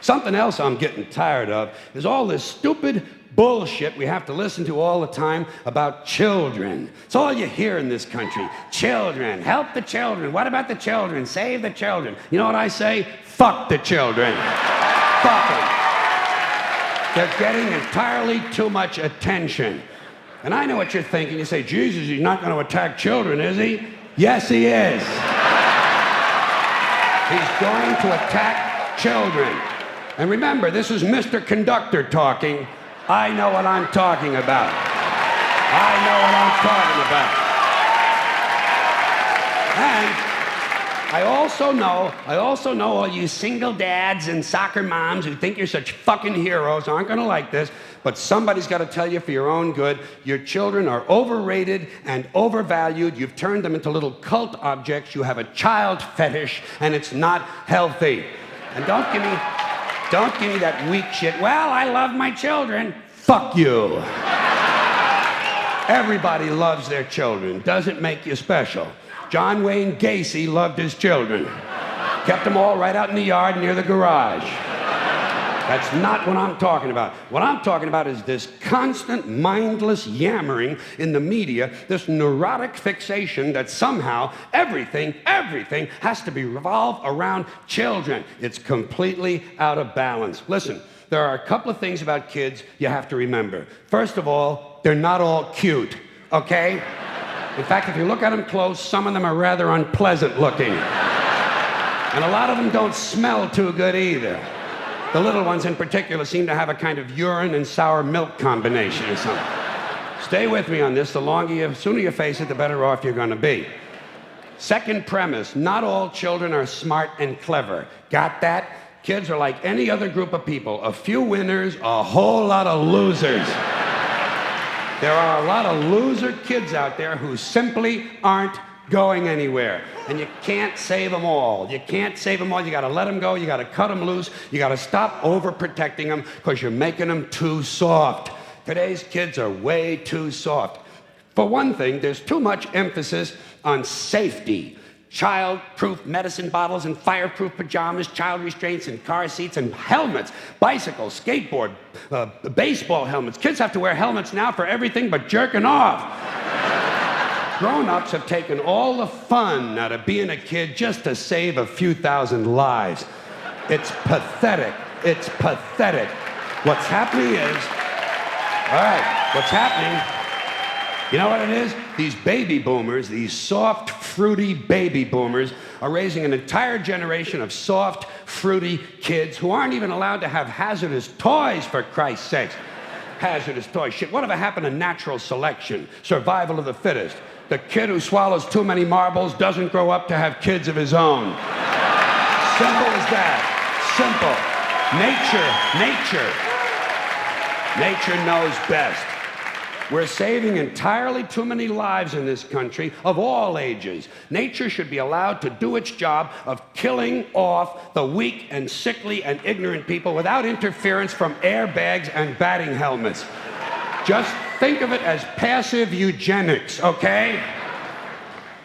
Something else I'm getting tired of is all this stupid bullshit we have to listen to all the time about children. It's all you hear in this country. Children, help the children. What about the children? Save the children. You know what I say? Fuck the children. Fuck them. They're getting entirely too much attention. And I know what you're thinking. You say, Jesus, he's not going to attack children, is he? Yes, he is. He's going to attack children. And remember, this is Mr. Conductor talking. I know what I'm talking about. I know what I'm talking about. And I also know all you single dads and soccer moms who think you're such fucking heroes aren't going to like this, but somebody's got to tell you for your own good, your children are overrated and overvalued. You've turned them into little cult objects. You have a child fetish, and it's not healthy. And don't give me that weak shit. Well, I love my children. Fuck you. Everybody loves their children. Doesn't make you special. John Wayne Gacy loved his children. Kept them all right out in the yard near the garage. That's not what I'm talking about. What I'm talking about is this constant, mindless yammering in the media, this neurotic fixation that somehow everything has to be revolved around children. It's completely out of balance. Listen, there are a couple of things about kids you have to remember. First of all, they're not all cute, okay? In fact, if you look at them close, some of them are rather unpleasant looking. And a lot of them don't smell too good either. The little ones in particular seem to have a kind of urine and sour milk combination or something. Stay with me on this. The sooner you face it, the better off you're going to be. Second premise, not all children are smart and clever. Got that? Kids are like any other group of people. A few winners, a whole lot of losers. There are a lot of loser kids out there who simply aren't going anywhere. And you can't save them all. You can't save them all. You got to let them go. You got to cut them loose. You got to stop overprotecting them because you're making them too soft. Today's kids are way too soft. For one thing, there's too much emphasis on safety. Child-proof medicine bottles and fireproof pajamas, child restraints and car seats and helmets, bicycles, skateboard, baseball helmets. Kids have to wear helmets now for everything but jerking off. Grown-ups have taken all the fun out of being a kid just to save a few thousand lives. It's pathetic. It's pathetic. What's happening is, you know what it is? These baby boomers, these soft, fruity baby boomers, are raising an entire generation of soft, fruity kids who aren't even allowed to have hazardous toys, for Christ's sakes. Hazardous toys. Shit, whatever happened to natural selection? Survival of the fittest. The kid who swallows too many marbles doesn't grow up to have kids of his own. Simple as that. Simple. Nature knows best. We're saving entirely too many lives in this country of all ages. Nature should be allowed to do its job of killing off the weak and sickly and ignorant people without interference from airbags and batting helmets. Just think of it as passive eugenics, okay?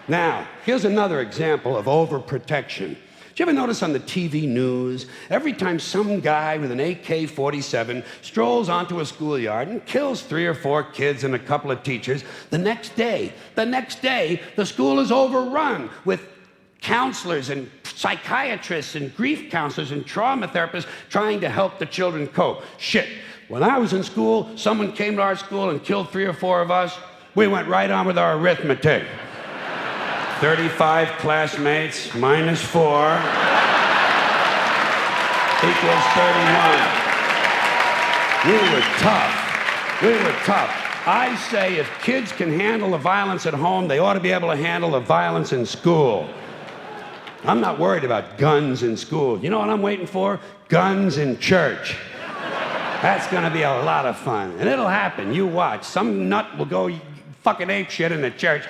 Now, here's another example of overprotection. Did you ever notice on the TV news, every time some guy with an AK-47 strolls onto a schoolyard and kills 3 or 4 kids and a couple of teachers, the next day, the school is overrun with counselors and psychiatrists and grief counselors and trauma therapists trying to help the children cope. Shit, when I was in school, someone came to our school and killed 3 or 4 of us. We went right on with our arithmetic. 35 classmates minus 4 equals 31. We were tough. I say if kids can handle the violence at home, they ought to be able to handle the violence in school. I'm not worried about guns in school. You know what I'm waiting for? Guns in church. That's going to be a lot of fun. And it'll happen. You watch. Some nut will go fucking ape shit in the church,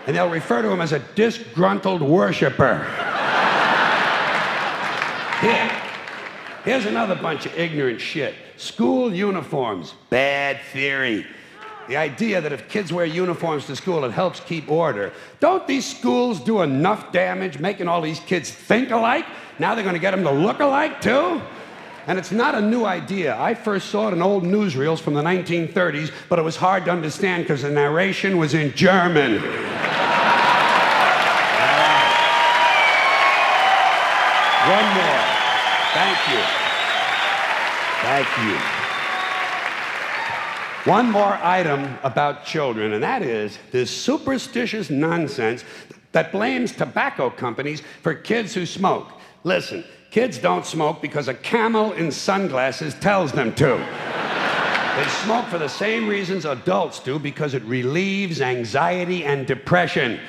and they'll refer to him as a disgruntled worshiper. Here's another bunch of ignorant shit. School uniforms. Bad theory. The idea that if kids wear uniforms to school, it helps keep order. Don't these schools do enough damage making all these kids think alike? Now they're going to get them to look alike, too? And it's not a new idea. I first saw it in old newsreels from the 1930s, but it was hard to understand because the narration was in German. One more. Thank you. Thank you. One more item about children, and that is this superstitious nonsense that blames tobacco companies for kids who smoke. Listen, kids don't smoke because a camel in sunglasses tells them to. They smoke for the same reasons adults do, because it relieves anxiety and depression.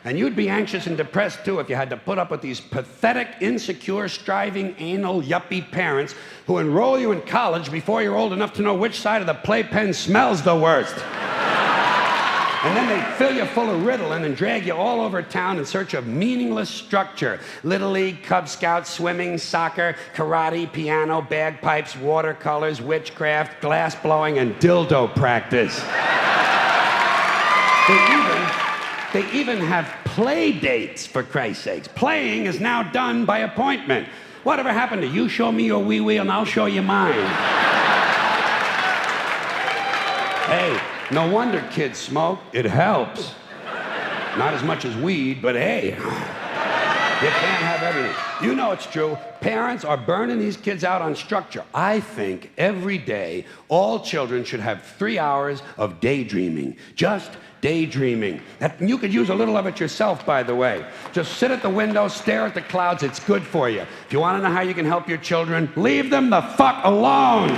And you'd be anxious and depressed, too, if you had to put up with these pathetic, insecure, striving, anal, yuppie parents who enroll you in college before you're old enough to know which side of the playpen smells the worst. And then they fill you full of Ritalin and drag you all over town in search of meaningless structure. Little League, Cub Scouts, swimming, soccer, karate, piano, bagpipes, watercolors, witchcraft, glass blowing, and dildo practice. They even have play dates, for Christ's sakes. Playing is now done by appointment. Whatever happened to you show me your wee-wee and I'll show you mine? Hey, no wonder kids smoke. It helps. Not as much as weed, but hey, you can't have everything. You know it's true. Parents are burning these kids out on structure. I think every day all children should have 3 hours of daydreaming. Just daydreaming. You could use a little of it yourself, by the way. Just sit at the window, stare at the clouds. It's good for you. If you want to know how you can help your children, leave them the fuck alone.